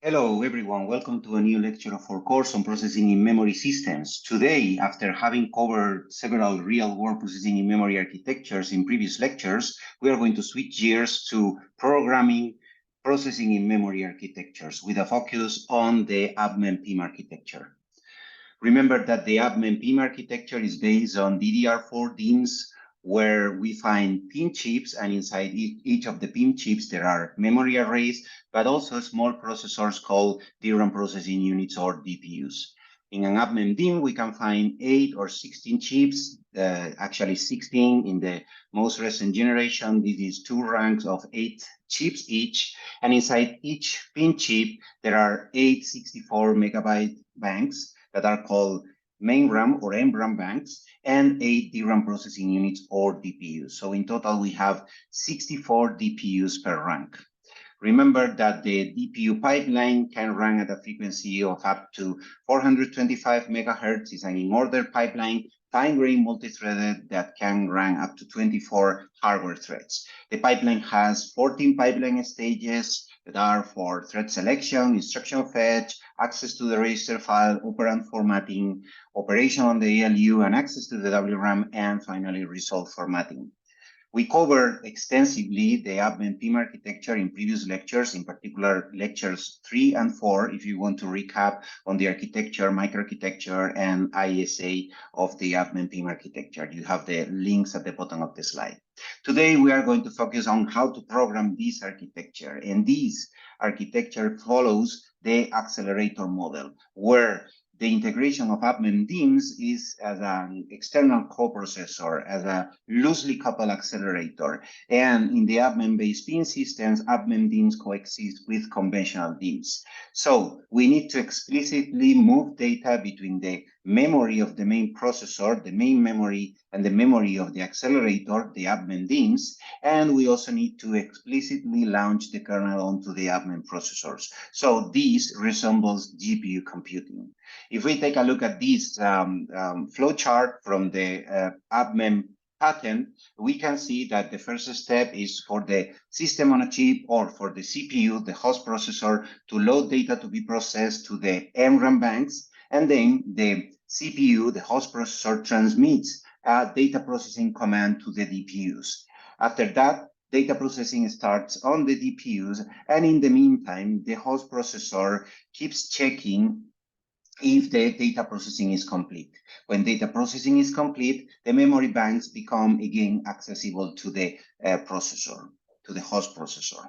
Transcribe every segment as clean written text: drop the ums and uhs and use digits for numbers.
Hello, everyone. Welcome to a new lecture of our course on processing in memory systems. Today, after having covered several real-world processing in memory architectures in previous lectures, we are going to switch gears to programming processing in memory architectures with a focus on the UPMEM-PIM architecture. Remember that the UPMEM-PIM architecture is based on DDR4 DIMMs, where we find PIM chips, and inside each of the PIM chips, there are memory arrays, but also small processors called DRAM processing units or DPUs. In an UPMEM DIMM, we can find 8 or 16 chips, actually 16 in the most recent generation. This is 2 ranks of 8 chips each, and inside each PIM chip, there are 8 64 megabyte banks that are called main RAM or MRAM banks, and 8 DRAM processing units or DPUs. So in total, we have 64 DPUs per rank. Remember that the DPU pipeline can run at a frequency of up to 425 megahertz. It's an in-order pipeline, fine-grained multi-threaded that can run up to 24 hardware threads. The pipeline has 14 pipeline stages that are for thread selection, instruction fetch, access to the register file, operand formatting, operation on the ALU, and access to the WRAM, and finally result formatting. We covered extensively the UPMEM-PIM architecture in previous lectures, in particular lectures 3 and 4, if you want to recap on the architecture, microarchitecture, and ISA of the UPMEM-PIM architecture. You have the links at the bottom of the slide. Today, we are going to focus on how to program this architecture, and this architecture follows the accelerator model, where the integration of UPMEM DIMMs is as an external coprocessor, as a loosely coupled accelerator. And in the UPMEM-based PIM systems, UPMEM DIMMs coexist with conventional DIMMs. So we need to explicitly move data between the memory of the main processor, the main memory, and the memory of the accelerator, the UPMEM DIMMs. And we also need to explicitly launch the kernel onto the UPMEM processors. So this resembles GPU computing. If we take a look at this flow chart from the UPMEM patent, we can see that the first step is for the system on a chip or for the CPU, the host processor, to load data to be processed to the MRAM banks, and then the CPU, the host processor, transmits a data processing command to the DPUs. After that, data processing starts on the DPUs, and in the meantime, the host processor keeps checking if the data processing is complete. When data processing is complete, the memory banks become again accessible to the processor, to the host processor.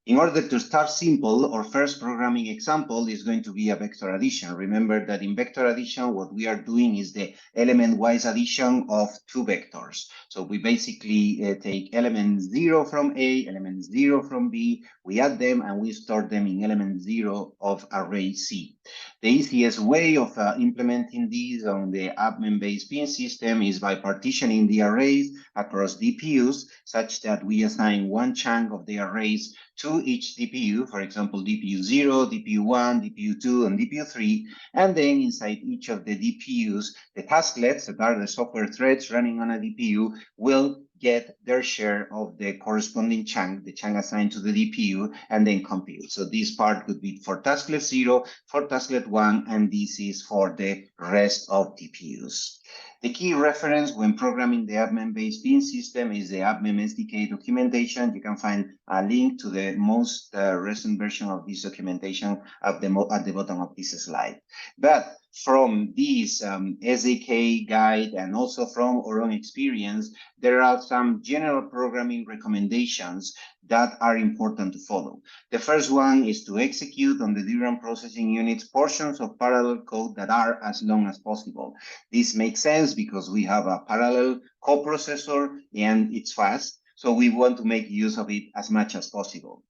In order to start simple, our first programming example is going to be a vector addition. Remember that in vector addition, what we are doing is the element-wise addition of 2 vectors. So we basically take element 0 from A, element 0 from B, we add them, and we store them in element 0 of array C. The easiest way of implementing these on the UPMEM-based PIM system is by partitioning the arrays across DPUs, such that we assign one chunk of the arrays to each DPU, for example, DPU 0, DPU 1, DPU 2, and DPU 3, and then inside each of the DPUs, the tasklets, that are the software threads running on a DPU, will get their share of the corresponding chunk, the chunk assigned to the DPU, and then compute. So this part could be for tasklet 0, for tasklet 1, and this is for the rest of DPUs. The key reference when programming the UPMEM-based PIM system is the UPMEM SDK documentation. You can find a link to the most recent version of this documentation at the bottom of this slide. But from this SDK guide and also from our own experience, there are some general programming recommendations that are important to follow. The first one is to execute on the DRAM processing units portions of parallel code that are as long as possible. This makes sense because we have a parallel coprocessor and it's fast, so we want to make use of it as much as possible.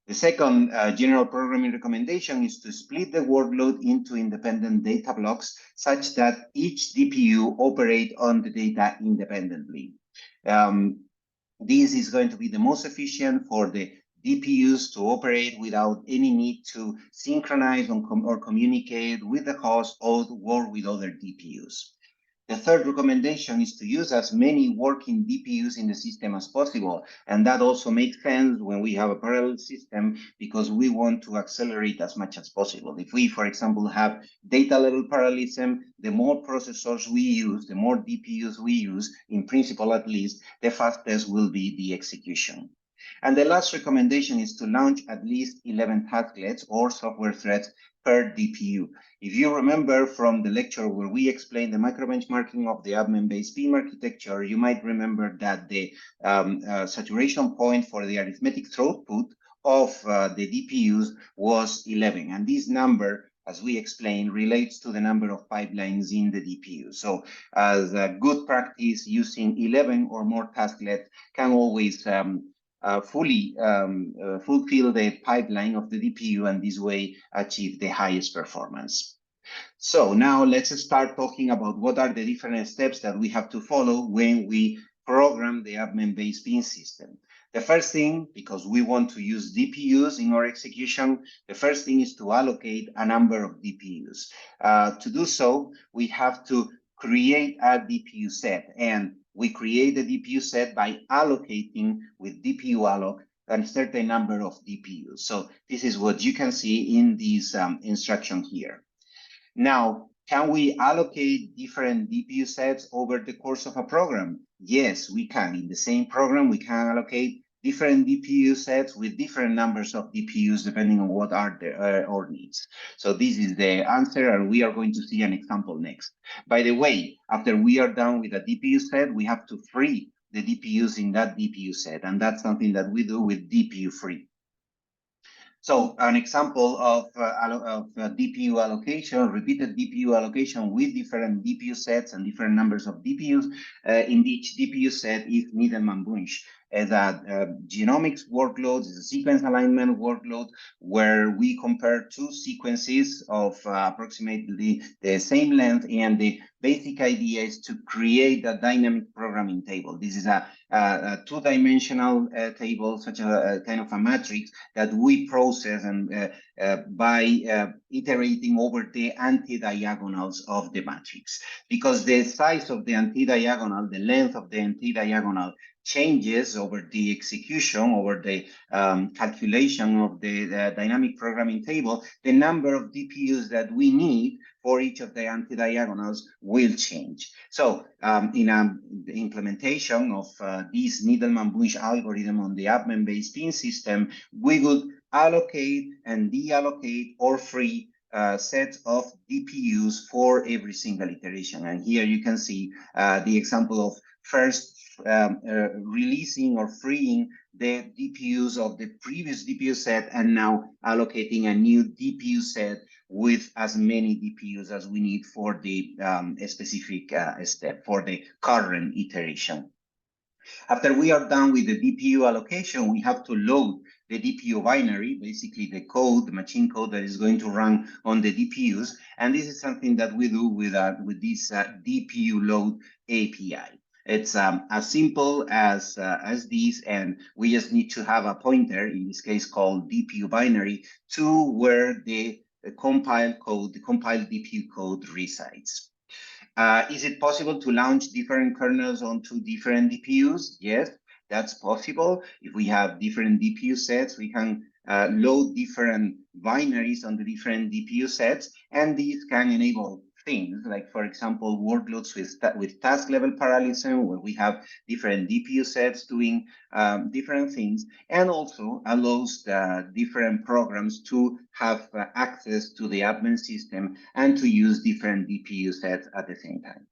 The second general programming recommendation is to split the workload into independent data blocks such that each DPU operate on the data independently. This is going to be the most efficient for the DPUs to operate without any need to synchronize or communicate with the host or work with other DPUs. The third recommendation is to use as many working DPUs in the system as possible. And that also makes sense when we have a parallel system because we want to accelerate as much as possible. If we, for example, have data level parallelism, the more processors we use, the more DPUs we use, in principle at least, the fastest will be the execution. And the last recommendation is to launch at least 11 tasklets or software threads per DPU. If you remember from the lecture where we explained the micro-benchmarking of the UPMEM-based PIM architecture, you might remember that the saturation point for the arithmetic throughput of the DPUs was 11. And this number, as we explained, relates to the number of pipelines in the DPU. So as a good practice, using 11 or more tasklets can always fully fulfill the pipeline of the DPU and this way achieve the highest performance. So now let's start talking about what are the different steps that we have to follow when we program the UPMEM-based PIM system. The first thing, because we want to use DPUs in our execution, the first thing is to allocate a number of DPUs. To do so, we have to create a DPU set, and we create the DPU set by allocating with DPU alloc a certain number of DPUs. So this is what you can see in this instruction here. Now, can we allocate different DPU sets over the course of a program? Yes, we can. In the same program, we can allocate different DPU sets with different numbers of DPUs depending on what are our needs. So this is the answer, and we are going to see an example next. By the way, after we are done with a DPU set, we have to free the DPUs in that DPU set, and that's something that we do with DPU free. So an example of DPU allocation, repeated DPU allocation with different DPU sets and different numbers of DPUs in each DPU set is Needleman-Wunsch. As a genomics workload, is a sequence alignment workload where we compare two sequences of approximately the same length, and the basic idea is to create a dynamic programming table. This is a two-dimensional table, such a kind of a matrix that we process and by iterating over the anti-diagonals of the matrix. Because the size of the anti-diagonal, the length of the anti-diagonal changes over the execution, over the calculation of the dynamic programming table, the number of DPUs that we need for each of the anti-diagonals will change. So in the implementation of this Needleman-Wunsch algorithm on the UPMEM-based PIM system, we would allocate and deallocate or free sets of DPUs for every single iteration. And here you can see the example of first releasing or freeing the DPUs of the previous DPU set, and now allocating a new DPU set with as many DPUs as we need for the specific step, for the current iteration. After we are done with the DPU allocation, we have to load the DPU binary, basically the code, the machine code that is going to run on the DPUs. And this is something that we do with this DPU load API. It's as simple as this, and we just need to have a pointer, in this case called DPU binary, to where the compiled code, the compiled DPU code resides. Is it possible to launch different kernels onto different DPUs? Yes, that's possible. If we have different DPU sets, we can load different binaries on the different DPU sets, and these can enable things like, for example, workloads with task level parallelism, where we have different DPU sets doing different things, and also allows the different programs to have access to the UPMEM system and to use different DPU sets at the same time.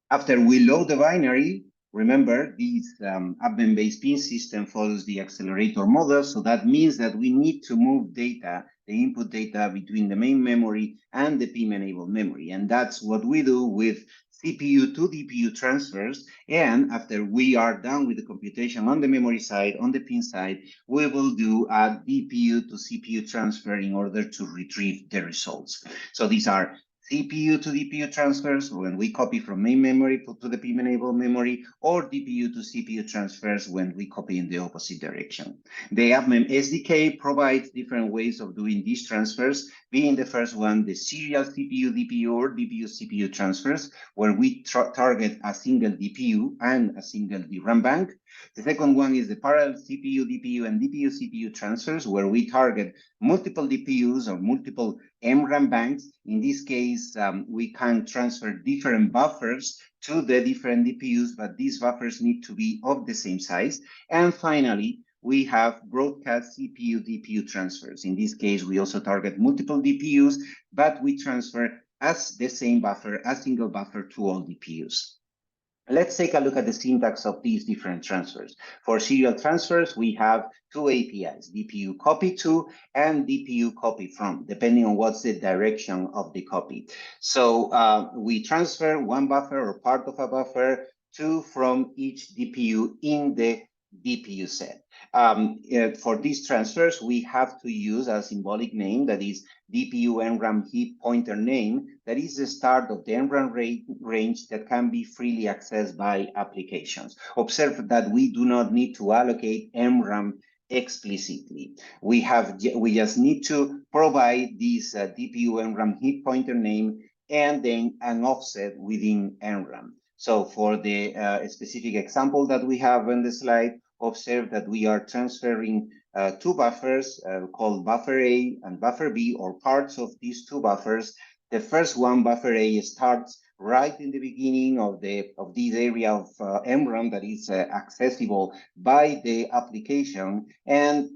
After we load the binary, remember, this UPMEM-based PIM system follows the accelerator model, so that means that we need to move data, the input data, between the main memory and the PIM-enabled memory. And that's what we do with CPU to DPU transfers. And after we are done with the computation on the memory side, on the PIM side, we will do a DPU to CPU transfer in order to retrieve the results. So these are CPU to DPU transfers when we copy from main memory to the PIM-enabled memory, or DPU to CPU transfers when we copy in the opposite direction. The UPMEM SDK provides different ways of doing these transfers, being the first one, the serial CPU-DPU or DPU-CPU transfers, where we target a single DPU and a single DRAM bank. The second one is the parallel CPU-DPU and DPU-CPU transfers, where we target multiple DPUs or multiple MRAM banks. In this case, we can transfer different buffers to the different DPUs, but these buffers need to be of the same size. And finally, we have broadcast CPU-DPU transfers. In this case, we also target multiple DPUs, but we transfer as the same buffer, a single buffer to all DPUs. Let's take a look at the syntax of these different transfers. For serial transfers, we have two APIs, DPU copy to and DPU copy from, depending on what's the direction of the copy. So we transfer one buffer or part of a buffer to from each DPU in the DPU set. For these transfers, we have to use a symbolic name that is DPU NRAM heap pointer name that is the start of the NRAM range that can be freely accessed by applications. Observe that we do not need to allocate NRAM explicitly. We just need to provide this DPU NRAM heap pointer name and then an offset within NRAM. So for the specific example that we have on the slide, observe that we are transferring two buffers called buffer A and buffer B, or parts of these two buffers. The first one, buffer A, starts right in the beginning of this area of MRAM that is accessible by the application, and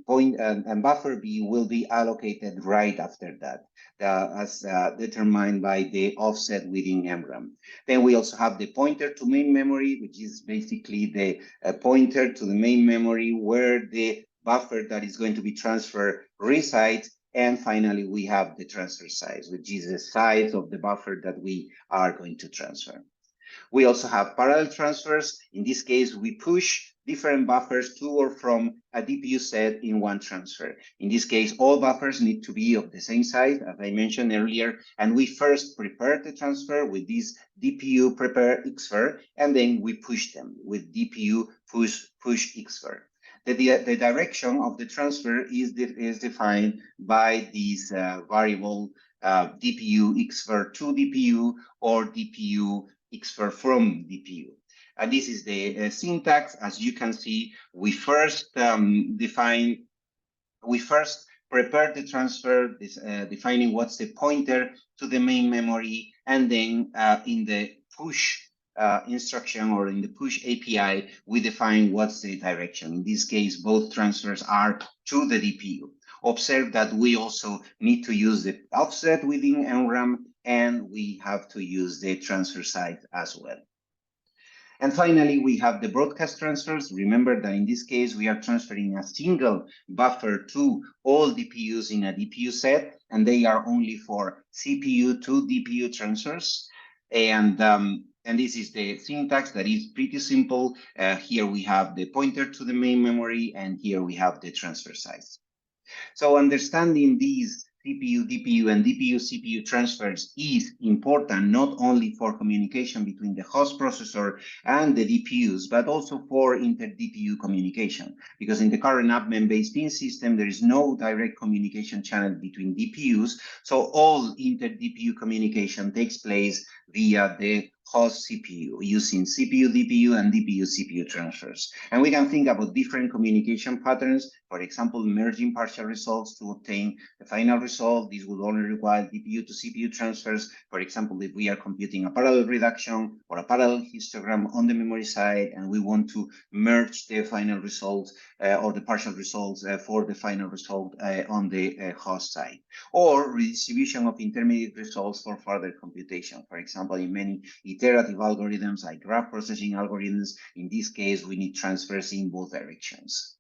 buffer B will be allocated right after that, as determined by the offset within MRAM. Then we also have the pointer to main memory, which is basically the pointer to the main memory where the buffer that is going to be transferred resides. And finally, we have the transfer size, which is the size of the buffer that we are going to transfer. We also have parallel transfers. In this case, we push different buffers to or from a DPU set in one transfer. In this case, all buffers need to be of the same size, as I mentioned earlier, and we first prepare the transfer with this DPU prepare xfer, and then we push them with DPU push xfer. The direction of the transfer is defined by this variable DPU xfer to DPU or DPU xfer from DPU. And this is the syntax. As you can see, we first prepare the transfer, defining what's the pointer to the main memory, and then in the push instruction or in the push API, we define what's the direction. In this case, both transfers are to the DPU. Observe that we also need to use the offset within NRAM, and we have to use the transfer size as well. And finally, we have the broadcast transfers. Remember that in this case, we are transferring a single buffer to all DPUs in a DPU set, and they are only for CPU to DPU transfers. And this is the syntax that is pretty simple. Here we have the pointer to the main memory, and here we have the transfer size. So understanding these CPU, DPU, and DPU, CPU transfers is important not only for communication between the host processor and the DPUs, but also for inter-DPU communication. Because in the current UPMEM-based PIM system, there is no direct communication channel between DPUs. So all inter-DPU communication takes place via the host CPU using CPU, DPU, and DPU, CPU transfers. And we can think about different communication patterns. For example, merging partial results to obtain the final result. This would only require DPU to CPU transfers. For example, if we are computing a parallel reduction or a parallel histogram on the memory side, and we want to merge the final results or the partial results for the final result on the host side. Or redistribution of intermediate results for further computation. For example, in many iterative algorithms like graph processing algorithms, in this case, we need transfers in both directions.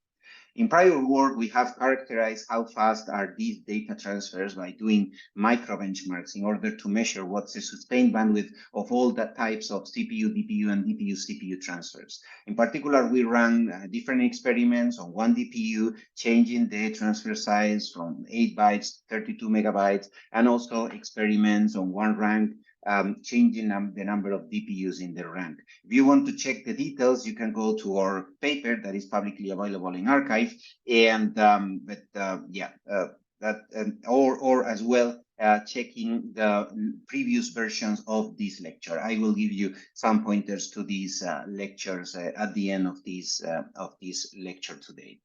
In prior work, we have characterized how fast are these data transfers by doing micro benchmarks in order to measure what's the sustained bandwidth of all the types of CPU, DPU, and DPU-CPU transfers. In particular, we ran different experiments on one DPU, changing the transfer size from 8 bytes to 32 megabytes, and also experiments on one rank, changing the number of DPUs in the rank. If you want to check the details, you can go to our paper that is publicly available in archive, and or as well checking the previous versions of this lecture. I will give you some pointers to these lectures at the end of this lecture today.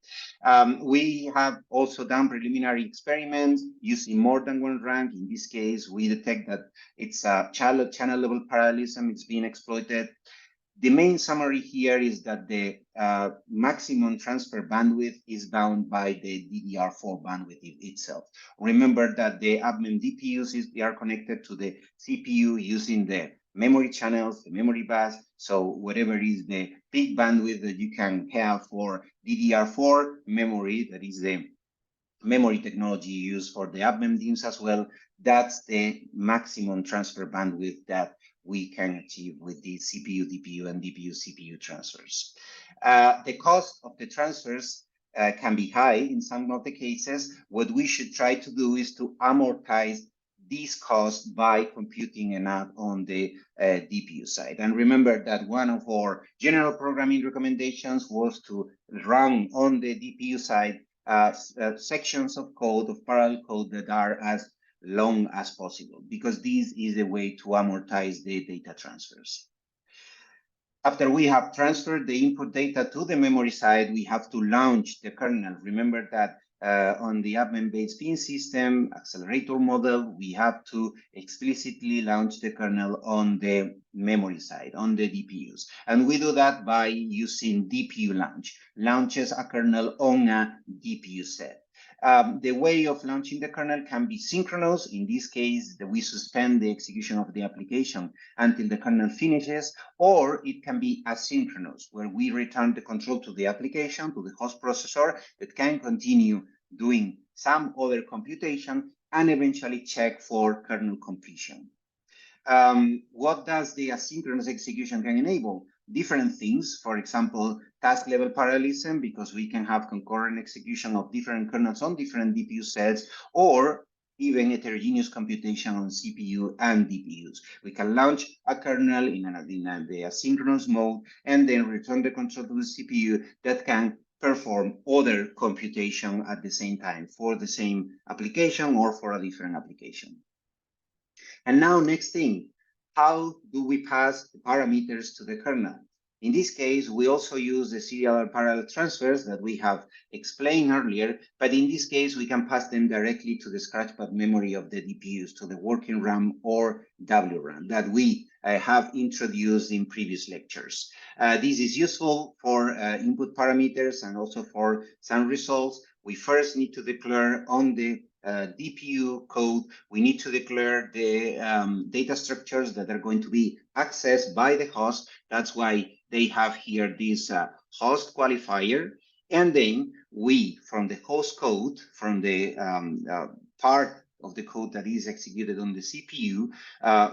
We have also done preliminary experiments using more than one rank. In this case, we detect that it's a channel level parallelism. It's being exploited. The main summary here is that the maximum transfer bandwidth is bound by the DDR4 bandwidth itself. Remember that the UPMEM DPUs they are connected to the CPU using the memory channels, the memory bus. So whatever is the peak bandwidth that you can have for DDR4 memory, that is the memory technology used for the UPMEM DIMMs as well, that's the maximum transfer bandwidth that we can achieve with the CPU, DPU, and DPU, CPU transfers. The cost of the transfers can be high in some of the cases. What we should try to do is to amortize these costs by computing enough on the DPU side. And remember that one of our general programming recommendations was to run on the DPU side sections of code, of parallel code that are as long as possible, because this is a way to amortize the data transfers. After we have transferred the input data to the memory side, we have to launch the kernel. Remember that on the UPMEM-based PIM system, Accelerator Model, we have to explicitly launch the kernel on the memory side, on the DPUs. And we do that by using DPU Launch, launches a kernel on a DPU set. The way of launching the kernel can be synchronous. In this case, we suspend the execution of the application until the kernel finishes, or it can be asynchronous, where we return the control to the application, to the host processor, that can continue doing some other computation and eventually check for kernel completion. What does the asynchronous execution can enable? Different things, for example, task level parallelism, because we can have concurrent execution of different kernels on different DPU sets, or even heterogeneous computation on CPU and DPUs. We can launch a kernel in the asynchronous mode and then return the control to the CPU that can perform other computation at the same time for the same application or for a different application. And now, next thing, how do we pass the parameters to the kernel? In this case, we also use the serial parallel transfers that we have explained earlier, but in this case, we can pass them directly to the scratchpad memory of the DPUs, to the working RAM or WRAM that we have introduced in previous lectures. This is useful for input parameters and also for some results. We first need to declare on the DPU code, we need to declare the data structures that are going to be accessed by the host. That's why they have here this host qualifier. And then we, from the host code, from the part of the code that is executed on the CPU,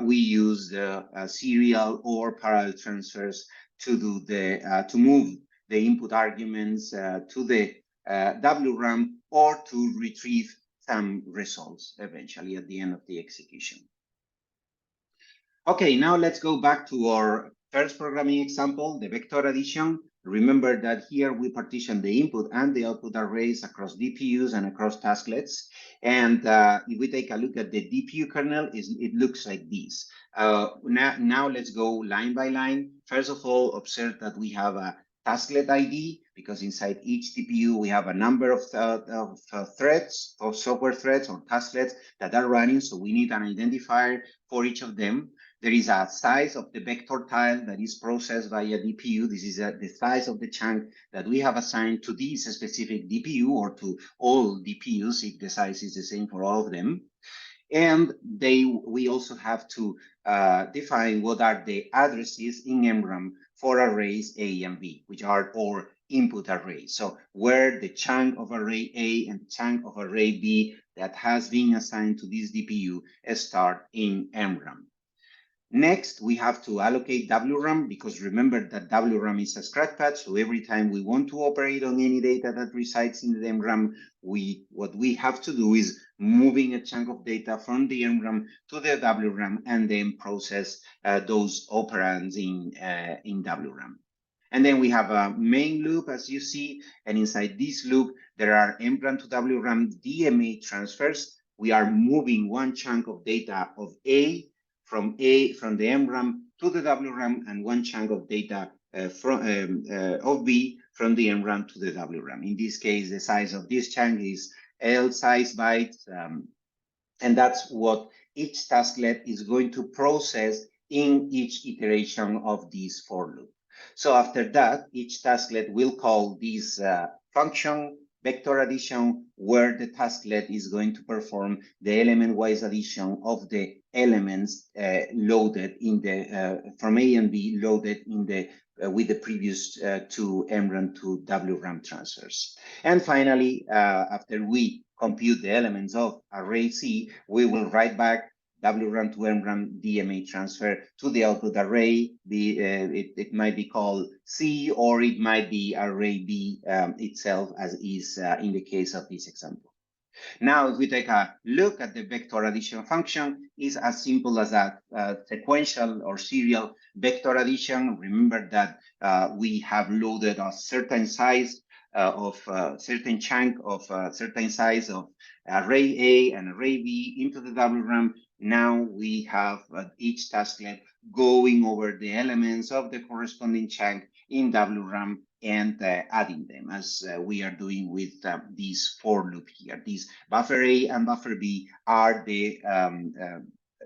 we use the serial or parallel transfers to do the to move the input arguments to the WRAM or to retrieve some results eventually at the end of the execution. Okay, now let's go back to our first programming example, the vector addition. Remember that here we partition the input and the output arrays across DPUs and across tasklets. And if we take a look at the DPU kernel, it looks like this. Now let's go line by line. First of all, observe that we have a tasklet ID, because inside each DPU we have a number of threads, of software threads or tasklets that are running. So we need an identifier for each of them. There is a size of the vector tile that is processed by a DPU. This is the size of the chunk that we have assigned to this specific DPU or to all DPUs if the size is the same for all of them. And we also have to define what are the addresses in MRAM for arrays A and B, which are our input array. So where the chunk of array A and chunk of array B that has been assigned to this DPU start in MRAM. Next, we have to allocate WRAM, because remember that WRAM is a scratchpad. So every time we want to operate on any data that resides in the MRAM, what we have to do is moving a chunk of data from the MRAM to the WRAM and then process those operands in WRAM. And then we have a main loop, as you see, and inside this loop, there are MRAM to WRAM DMA transfers. We are moving one chunk of data of A from the MRAM to the WRAM, and one chunk of data of B from the MRAM to the WRAM. In this case, the size of this chunk is L size bytes, and that's what each tasklet is going to process in each iteration of this for loop. So after that, each tasklet will call this function vector addition, where the tasklet is going to perform the element-wise addition of the elements loaded in the from A and B loaded in the with the previous two MRAM to WRAM transfers. And finally, after we compute the elements of array C, we will write back WRAM to MRAM DMA transfer to the output array. It might be called C, or it might be array B itself, as is in the case of this example. Now, if we take a look at the vector addition function, it's as simple as a sequential or serial vector addition. Remember that we have loaded a certain size of certain chunk of certain size of array A and array B into the WRAM. Now we have each tasklet going over the elements of the corresponding chunk in WRAM and adding them, as we are doing with this for loop here. These buffer A and buffer B are the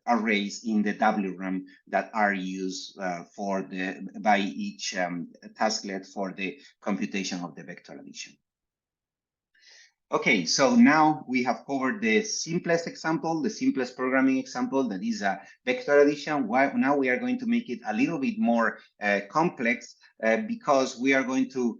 arrays in the WRAM that are used by each tasklet for the computation of the vector addition. Okay, so now we have covered the simplest example, the simplest programming example, that is a vector addition. Now we are going to make it a little bit more complex because we are going to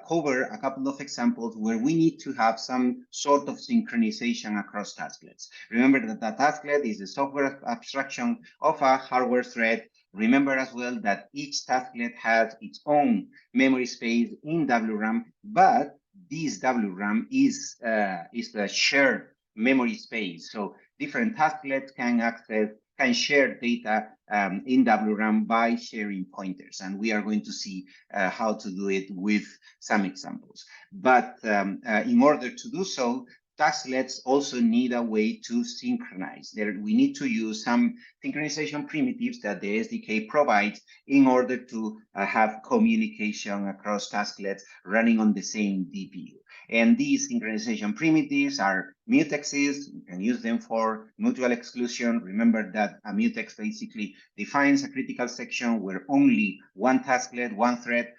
cover a couple of examples where we need to have some sort of synchronization across tasklets. Remember that the tasklet is the software abstraction of a hardware thread. Remember as well that each tasklet has its own memory space in WRAM, but this WRAM is the shared memory space. So different tasklets can share data in WRAM by sharing pointers. And we are going to see how to do it with some examples. But in order to do so, tasklets also need a way to synchronize. We need to use some synchronization primitives that the SDK provides in order to have communication across tasklets running on the same DPU. And these synchronization primitives are mutexes. You can use them for mutual exclusion. Remember that a mutex basically defines a critical section where only one tasklet, one thread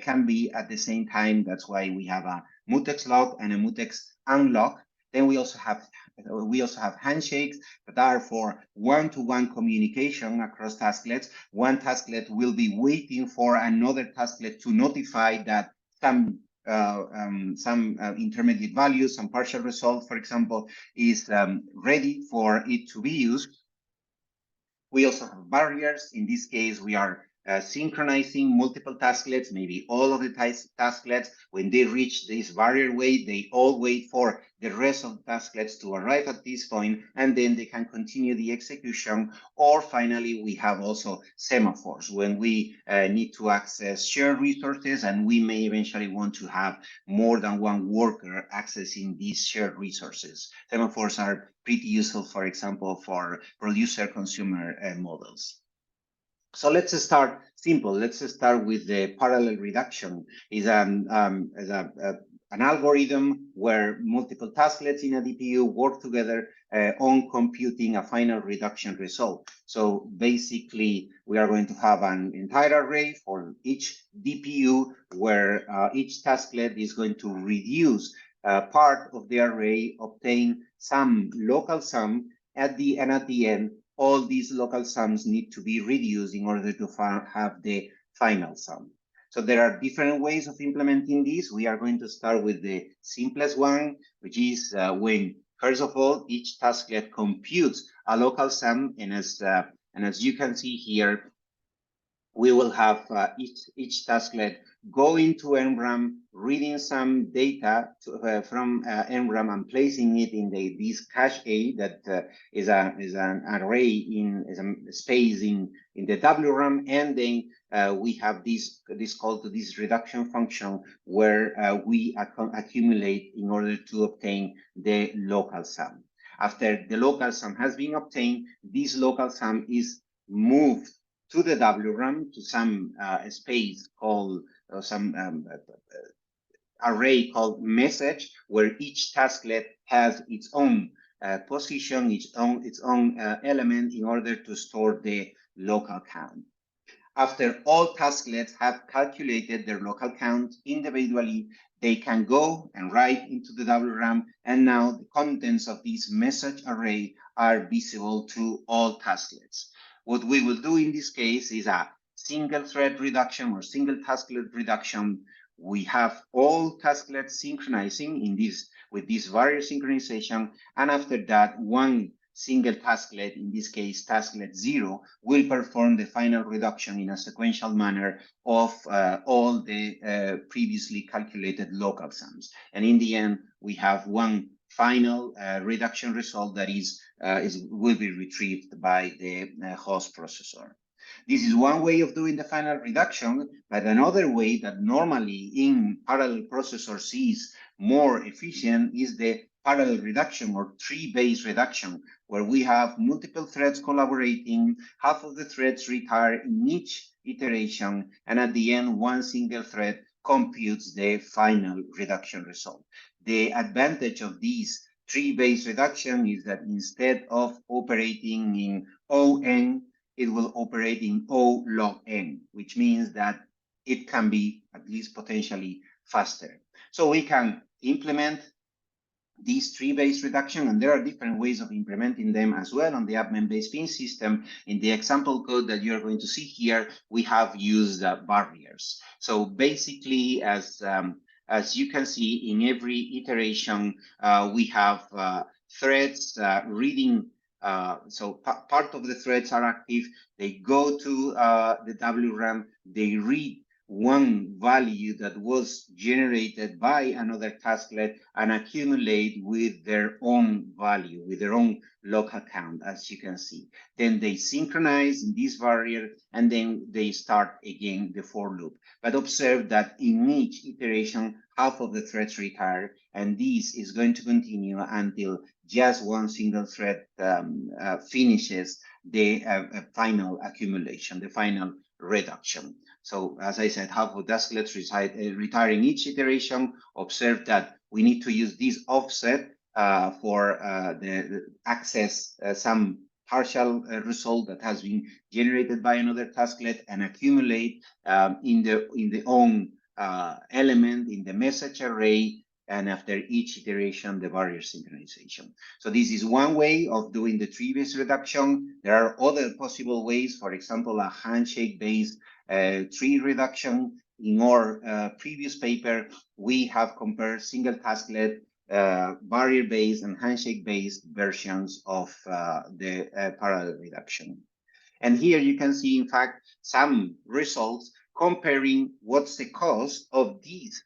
can be at the same time. That's why we have a mutex lock and a mutex unlock. Then we also have handshakes that are for one-to-one communication across tasklets. One tasklet will be waiting for another tasklet to notify that some intermediate value, some partial result, for example, is ready for it to be used. We also have barriers. In this case, we are synchronizing multiple tasklets, maybe all of the tasklets. When they reach this barrier weight, they all wait for the rest of the tasklets to arrive at this point, and then they can continue the execution. Or finally, we have also semaphores when we need to access shared resources, and we may eventually want to have more than one worker accessing these shared resources. Semaphores are pretty useful, for example, for producer-consumer models. So let's start simple. Let's start with the parallel reduction. It's an algorithm where multiple tasklets in a DPU work together on computing a final reduction result. So basically, we are going to have an entire array for each DPU where each tasklet is going to reduce part of the array, obtain some local sum at the end. All these local sums need to be reduced in order to have the final sum. So there are different ways of implementing this. We are going to start with the simplest one, which is when, first of all, each tasklet computes a local sum, and as you can see here, we will have each tasklet go into NRAM, reading some data from NRAM and placing it in this cache A that is an array is a space in the WRAM, and then we have this call to this reduction function where we accumulate in order to obtain the local sum. After the local sum has been obtained, this local sum is moved to the WRAM, to some space called some array called message, where each tasklet has its own position, its own element in order to store the local count. After all tasklets have calculated their local count individually, they can go and write into the WRAM, and now the contents of this message array are visible to all tasklets. What we will do in this case is a single thread reduction or single tasklet reduction. We have all tasklets synchronizing with this variable synchronization, and after that, one single tasklet, in this case tasklet 0, will perform the final reduction in a sequential manner of all the previously calculated local sums. And in the end, we have one final reduction result that will be retrieved by the host processor. This is one way of doing the final reduction, but another way that normally in parallel processors is more efficient is the parallel reduction or tree-based reduction, where we have multiple threads collaborating, half of the threads retire in each iteration, and at the end, one single thread computes the final reduction result. The advantage of this tree-based reduction is that instead of operating in O(n), it will operate in O log n, which means that it can be at least potentially faster. So we can implement these tree-based reduction, and there are different ways of implementing them as well on the UPMEM-based PIM system. In the example code that you're going to see here, we have used barriers. So basically, as you can see, in every iteration, we have threads reading. So part of the threads are active. They go to the WRAM. They read one value that was generated by another tasklet and accumulate with their own value, with their own local count, as you can see. Then they synchronize in this barrier, and then they start again the for loop. But observe that in each iteration, half of the threads retire, and this is going to continue until just one single thread finishes the final accumulation, the final reduction. So as I said, half of tasklets retire in each iteration. Observe that we need to use this offset for the access some partial result that has been generated by another tasklet and accumulate in the own element in the message array, and after each iteration, the barrier synchronization. So this is one way of doing the tree-based reduction. There are other possible ways, for example, a handshake-based tree reduction. In our previous paper, we have compared single tasklet, barrier-based and handshake-based versions of the parallel reduction. And here you can see, in fact, some results comparing what's the cost of these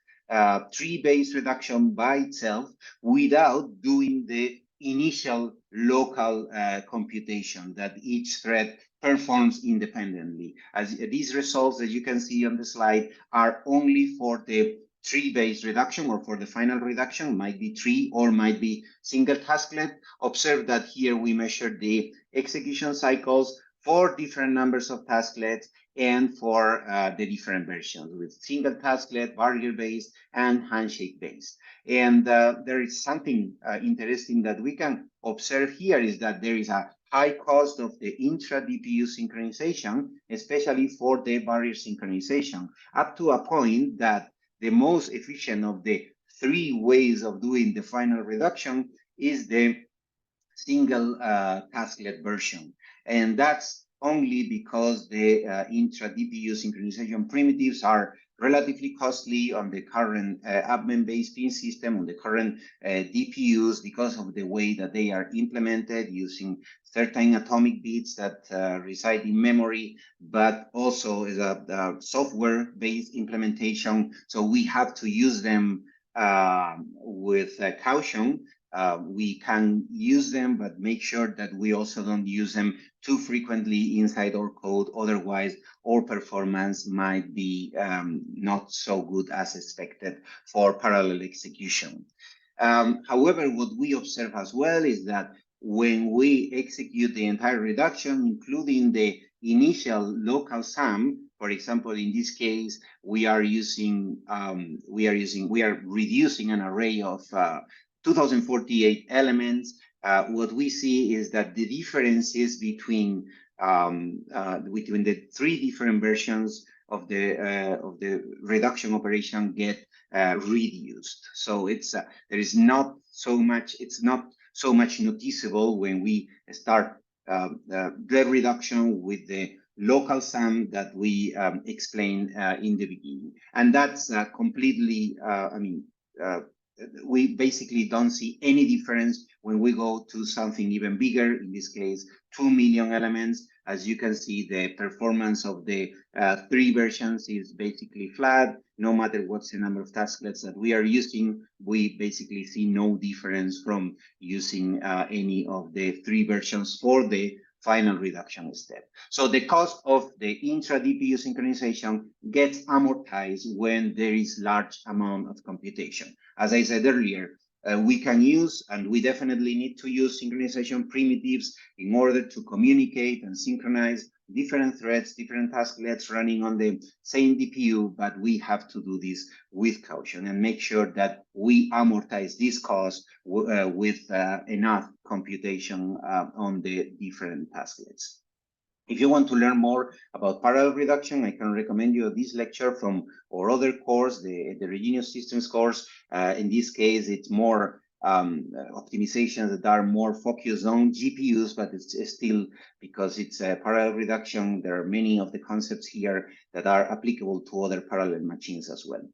tree-based reduction by itself without doing the initial local computation that each thread performs independently. As these results that you can see on the slide are only for the tree-based reduction or for the final reduction, might be tree or might be single tasklet. Observe that here we measure the execution cycles for different numbers of tasklets and for the different versions with single tasklet, barrier-based, and handshake-based. And there is something interesting that we can observe here is that there is a high cost of the intra-DPU synchronization, especially for the barrier synchronization, up to a point that the most efficient of the three ways of doing the final reduction is the single tasklet version. And that's only because the intra-DPU synchronization primitives are relatively costly on the current UPMEM-based PIM system, on the current DPUs, because of the way that they are implemented using certain atomic bits that reside in memory, but also as a software-based implementation. So we have to use them with caution. We can use them, but make sure that we also don't use them too frequently inside our code. Otherwise, our performance might be not so good as expected for parallel execution. However, what we observe as well is that when we execute the entire reduction, including the initial local sum, for example, in this case, we are reducing an array of 2048 elements. What we see is that the differences between the three different versions of the reduction operation get reduced. So it's there is not so much. It's not so much noticeable when we start the reduction with the local sum that we explained in the beginning, and that's completely. We basically don't see any difference when we go to something even bigger, in this case, 2 million elements. As you can see, the performance of the three versions is basically flat. No matter what's the number of tasklets that we are using, we basically see no difference from using any of the three versions for the final reduction step. So the cost of the intra-DPU synchronization gets amortized when there is large amount of computation. As I said earlier, we can use, and we definitely need to use, synchronization primitives in order to communicate and synchronize different threads, different tasklets running on the same DPU, but we have to do this with caution and make sure that we amortize this cost with enough computation on the different tasklets. If you want to learn more about parallel reduction, I can recommend you this lecture from our other course, the Heterogeneous Systems course. In this case, it's more optimizations that are more focused on GPUs, but it's still, because it's a parallel reduction, there are many of the concepts here that are applicable to other parallel machines as well.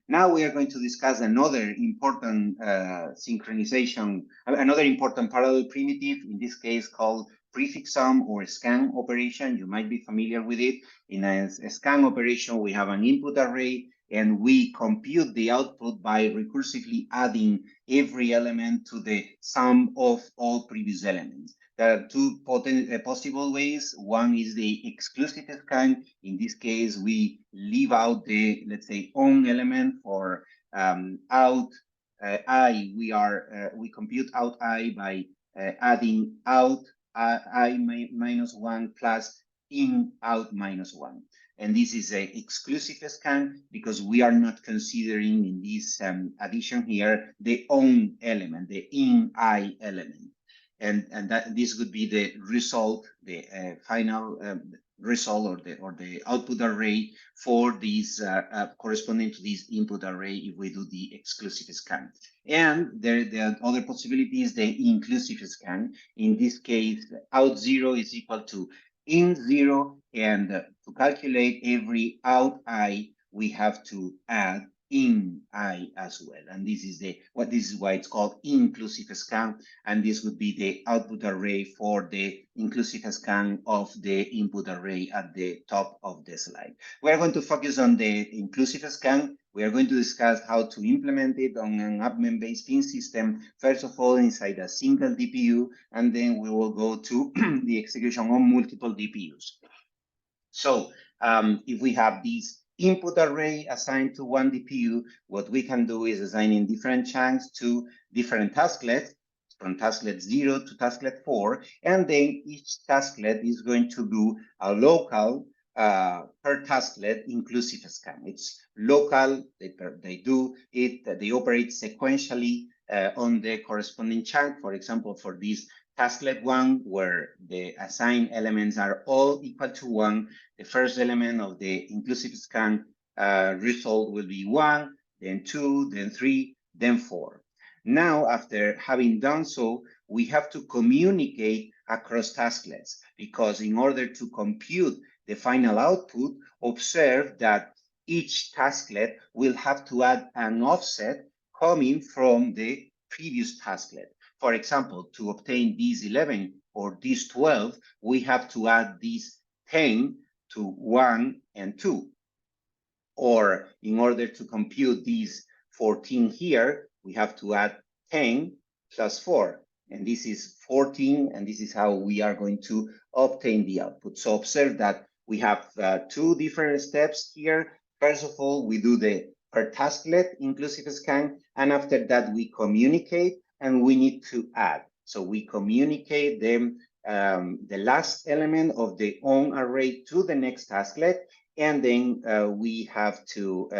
Now we are going to discuss another important synchronization, another important parallel primitive, in this case called prefix sum or scan operation. You might be familiar with it. In a scan operation, we have an input array, and we compute the output by recursively adding every element to the sum of all previous elements. There are two possible ways. One is the exclusive scan. In this case, we leave out the, let's say, on element for out I. We compute out I by adding out I minus 1 plus in out minus 1. And this is an exclusive scan because we are not considering in this addition here the on element, the in I element. And that this would be the result, the final result or the output array for this corresponding to this input array if we do the exclusive scan. And the other possibility is the inclusive scan. In this case, out 0 is equal to in 0, and to calculate every out I, we have to add in I as well. And this is why it's called inclusive scan. And this would be the output array for the inclusive scan of the input array at the top of the slide. We are going to focus on the inclusive scan. We are going to discuss how to implement it on an UPMEM-based PIM system, first of all inside a single DPU, and then we will go to the execution on multiple DPUs. So if we have this input array assigned to one DPU, what we can do is assign in different chunks to different tasklets, from tasklet 0 to tasklet 4, and then each tasklet is going to do a local per tasklet inclusive scan. It's local, they operate sequentially on the corresponding chunk. For example, for this tasklet 1, where the assigned elements are all equal to 1, the first element of the inclusive scan result will be 1, then 2, then 3, then 4. Now, after having done so, we have to communicate across tasklets, because in order to compute the final output, observe that each tasklet will have to add an offset coming from the previous tasklet. For example, to obtain these 11 or these 12, we have to add these 10 to 1 and 2. Or in order to compute these 14 here, we have to add 10 plus 4. And this is 14, and this is how we are going to obtain the output. So observe that we have two different steps here. First of all, we do the per tasklet inclusive scan, and after that we communicate and we need to add. So we communicate them the last element of the on array to the next tasklet, and then we have to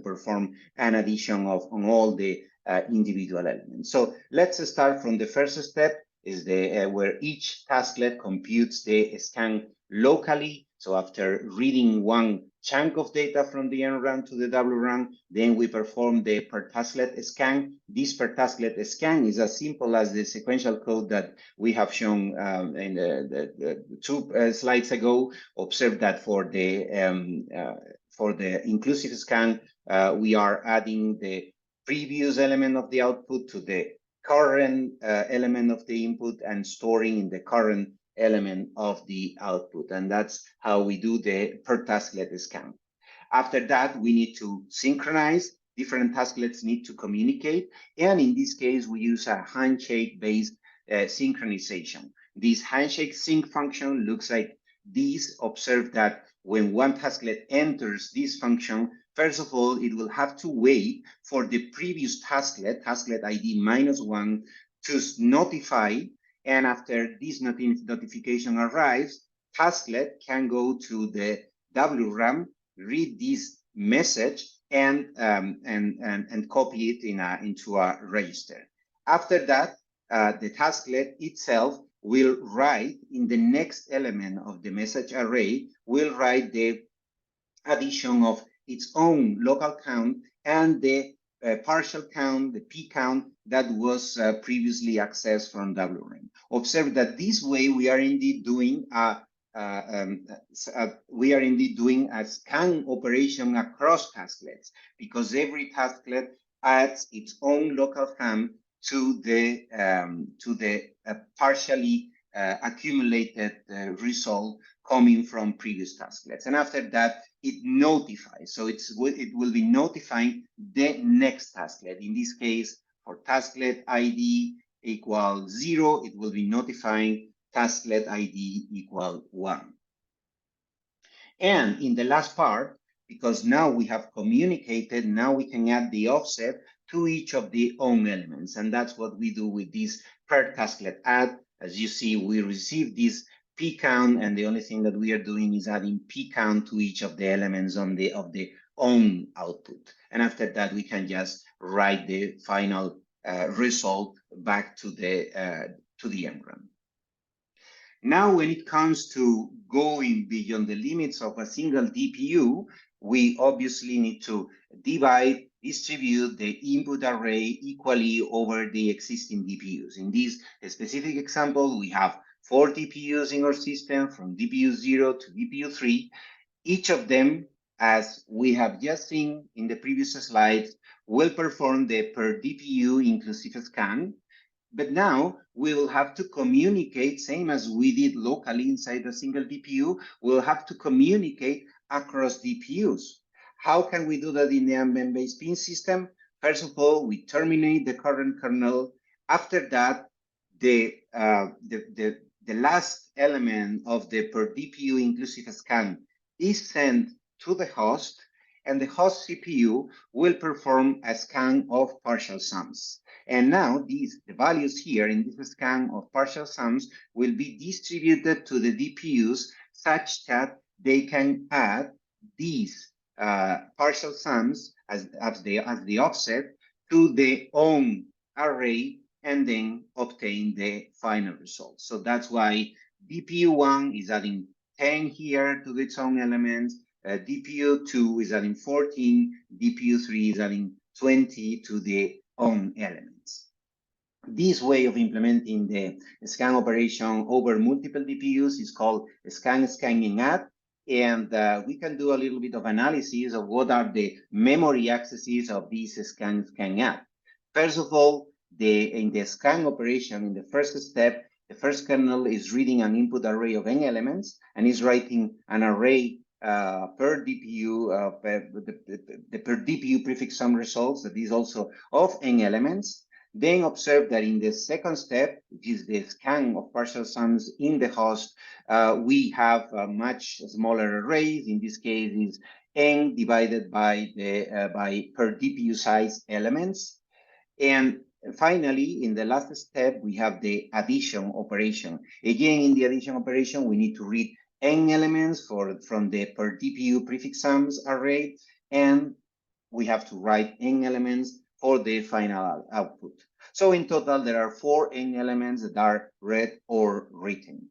perform an addition of on all the individual elements. So let's start from the first step, is the where each tasklet computes the scan locally. So after reading one chunk of data from the NRAM to the WRAM, then we perform the per tasklet scan. This per tasklet scan is as simple as the sequential code that we have shown in the two slides ago. Observe that for the inclusive scan, we are adding the previous element of the output to the current element of the input and storing in the current element of the output. And that's how we do the per tasklet scan. After that, we need to synchronize. Different tasklets need to communicate. And in this case, we use a handshake-based synchronization. This handshake sync function looks like this. Observe that when one tasklet enters this function, first of all, it will have to wait for the previous tasklet ID -1, to notify. And after this notification arrives, tasklet can go to the WRAM, read this message, and copy it into a register. After that, the tasklet itself will write in the next element of the message array, will write the addition of its own local count and the partial count, the P count that was previously accessed from WRAM. Observe that this way we are indeed doing a scan operation across tasklets, because every tasklet adds its own local count to the partially accumulated result coming from previous tasklets. And after that, it notifies. So it will be notifying the next tasklet. In this case, for tasklet ID equal 0, it will be notifying tasklet ID equal 1. And in the last part, because now we have communicated, now we can add the offset to each of the own elements. And that's what we do with this per tasklet add. As you see, we receive this P count, and the only thing that we are doing is adding P count to each of the elements of the own output. And after that, we can just write the final result back to the NRAM. Now, when it comes to going beyond the limits of a single DPU, we obviously need to distribute the input array equally over the existing DPUs. In this specific example, we have 4 DPUs in our system, from DPU 0 to DPU 3. Each of them, as we have just seen in the previous slides, will perform the per DPU inclusive scan. But now we will have to communicate, same as we did locally inside a single DPU, we'll have to communicate across DPUs. How can we do that in the AMBEN-based PIM system? First of all, we terminate the current kernel. After that, the last element of the per DPU inclusive scan is sent to the host, and the host CPU will perform a scan of partial sums. And now the values here in this scan of partial sums will be distributed to the DPUs such that they can add these partial sums as the offset to their own array and then obtain the final result. So that's why DPU1 is adding 10 here to its own elements, DPU2 is adding 14, DPU3 is adding 20 to their own elements. This way of implementing the scan operation over multiple DPUs is called scan, and add. And we can do a little bit of analysis of what are the memory accesses of these scan-add. First of all, in the scan operation, in the first step, the first kernel is reading an input array of n elements and is writing an array per DPU, the per DPU prefix sum results that is also of n elements. Then observe that in the second step, which is the scan of partial sums in the host, we have much smaller arrays. In this case, is n divided by the by per DPU size elements. And finally, in the last step, we have the addition operation. Again, in the addition operation, we need to read n elements from the per DPU prefix sums array, and we have to write n elements for the final output. So in total, there are 4 n elements that are read or written.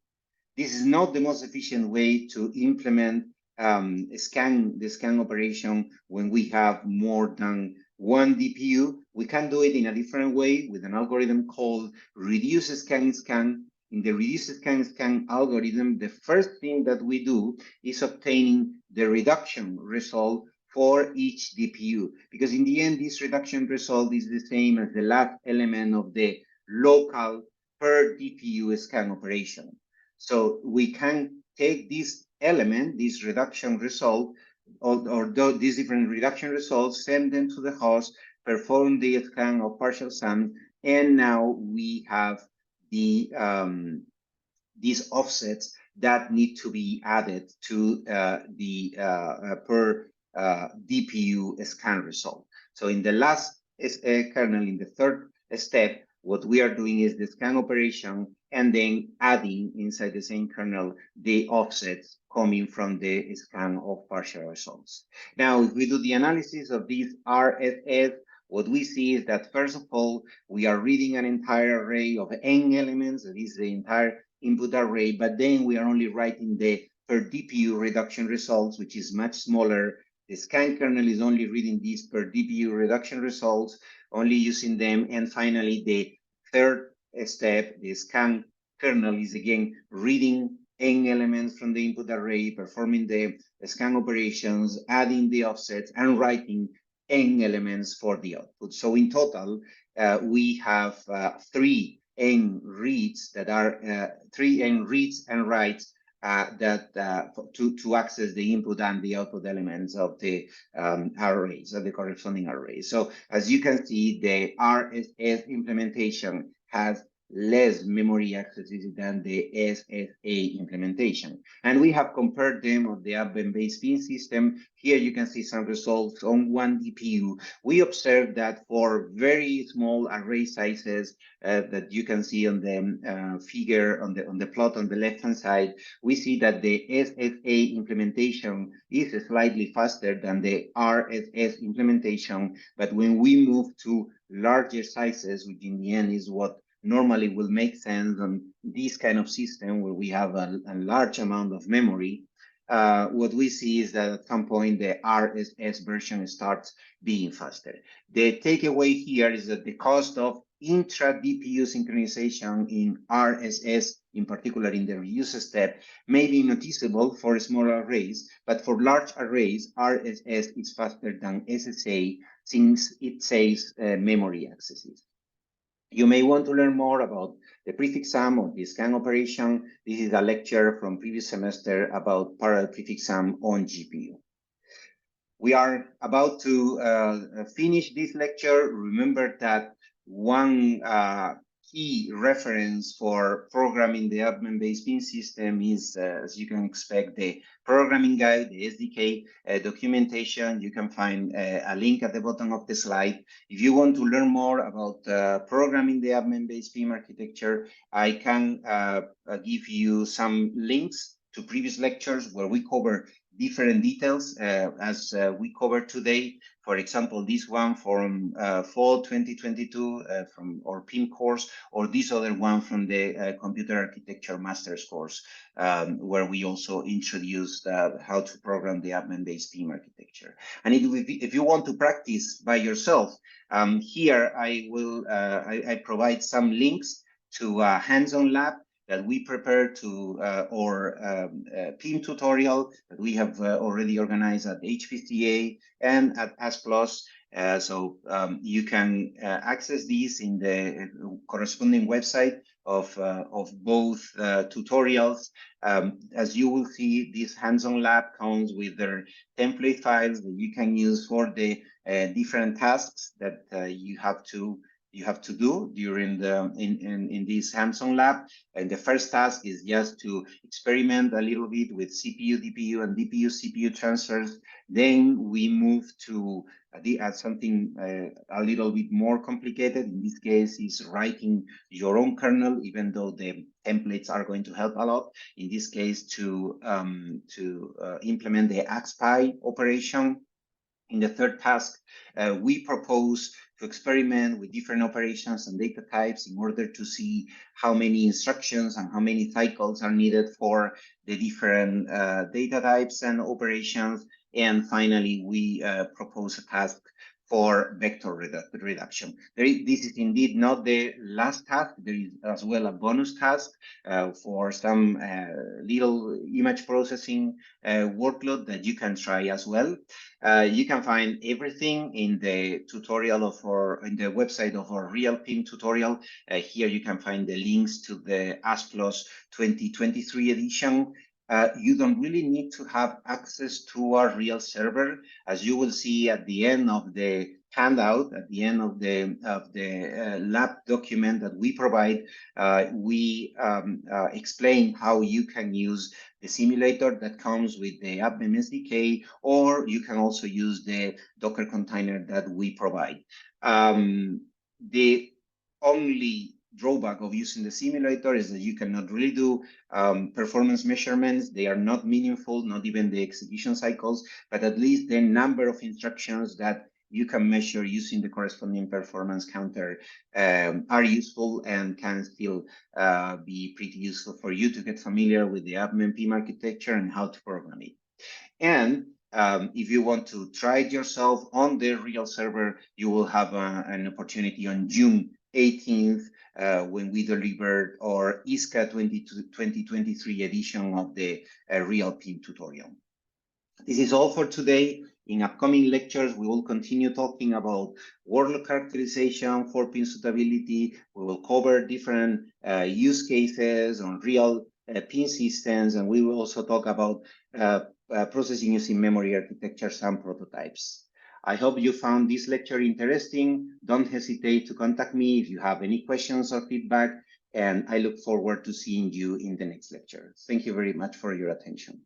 This is not the most efficient way to implement the scan operation when we have more than one DPU. We can do it in a different way with an algorithm called reduce scan. In the reduce scan algorithm, the first thing that we do is obtaining the reduction result for each DPU, because in the end, this reduction result is the same as the last element of the local per DPU scan operation. So we can take this element, this reduction result, or these different reduction results, send them to the host, perform the scan of partial sums, and now we have the these offsets that need to be added to the per DPU scan result. So in the last kernel, in the third step, what we are doing is the scan operation and then adding inside the same kernel the offsets coming from the scan of partial results. Now, if we do the analysis of these RSS, what we see is that, first of all, we are reading an entire array of n elements, that is the entire input array, but then we are only writing the per DPU reduction results, which is much smaller. The scan kernel is only reading these per DPU reduction results, only using them. And finally, the third step, the scan kernel is again reading n elements from the input array, performing the scan operations, adding the offsets, and writing n elements for the output. So in total, we have 3 n reads that are 3 n reads and writes to access the input and the output elements of the arrays, of the corresponding arrays. So as you can see, the RSS implementation has less memory accesses than the SSA implementation. And we have compared them on the UPMEM-based PIM system. Here you can see some results on one DPU. We observed that for very small array sizes that you can see on the figure on the plot on the left-hand side, we see that the SSA implementation is slightly faster than the RSS implementation. But when we move to larger sizes, which in the end is what normally will make sense on this kind of system where we have a large amount of memory, what we see is that at some point the RSS version starts being faster. The takeaway here is that the cost of intra-DPU synchronization in RSS, in particular in the reduce step, may be noticeable for smaller arrays, but for large arrays, RSS is faster than SSA since it saves memory accesses. You may want to learn more about the prefix sum or the scan operation. This is a lecture from previous semester about parallel prefix sum on GPU. We are about to finish this lecture. Remember that one key reference for programming the UPMEM-based PIM system is, as you can expect, the programming guide, the SDK documentation. You can find a link at the bottom of the slide. If you want to learn more about programming the UPMEM-based PIM architecture, I can give you some links to previous lectures where we cover different details as we covered today. For example, this one from fall 2022 from our PIM course, or this other one from the Computer Architecture Master's course, where we also introduced how to program the UPMEM-based PIM architecture. And if you want to practice by yourself, here I will I provide some links to a hands-on lab that we prepared to our PIM tutorial that we have already organized at H50A and at AS+. So you can access these in the corresponding website of both tutorials. As you will see, this hands-on lab comes with their template files that you can use for the different tasks that you have to do during in this hands-on lab. And the first task is just to experiment a little bit with CPU-DPU and DPU-CPU transfers. Then we move to something a little bit more complicated. In this case, is writing your own kernel, even though the templates are going to help a lot. In this case, to implement the AXPy operation. In the third task, we propose to experiment with different operations and data types in order to see how many instructions and how many cycles are needed for the different data types and operations. And finally, we propose a task for vector reduction. This is indeed not the last task. There is as well a bonus task for some little image processing workload that you can try as well. You can find everything in the tutorial in the website of our real PIM tutorial. Here you can find the links to the AS+ 2023 edition. You don't really need to have access to our real server. As you will see at the end of the handout, at the end of the lab document that we provide, we explain how you can use the simulator that comes with the UPMEM SDK, or you can also use the Docker container that we provide. The only drawback of using the simulator is that you cannot really do performance measurements. They are not meaningful, not even the execution cycles, but at least the number of instructions that you can measure using the corresponding performance counter are useful and can still be pretty useful for you to get familiar with the UPMEM PIM architecture and how to program it. And if you want to try it yourself on the real server, you will have an opportunity on June 18th when we delivered our ISCA 2023 edition of the real PIM tutorial. This is all for today. In upcoming lectures, we will continue talking about workload characterization for PIM suitability. We will cover different use cases on real PIM systems, and we will also talk about processing using memory architectures and prototypes. I hope you found this lecture interesting. Don't hesitate to contact me if you have any questions or feedback, and I look forward to seeing you in the next lecture. Thank you very much for your attention.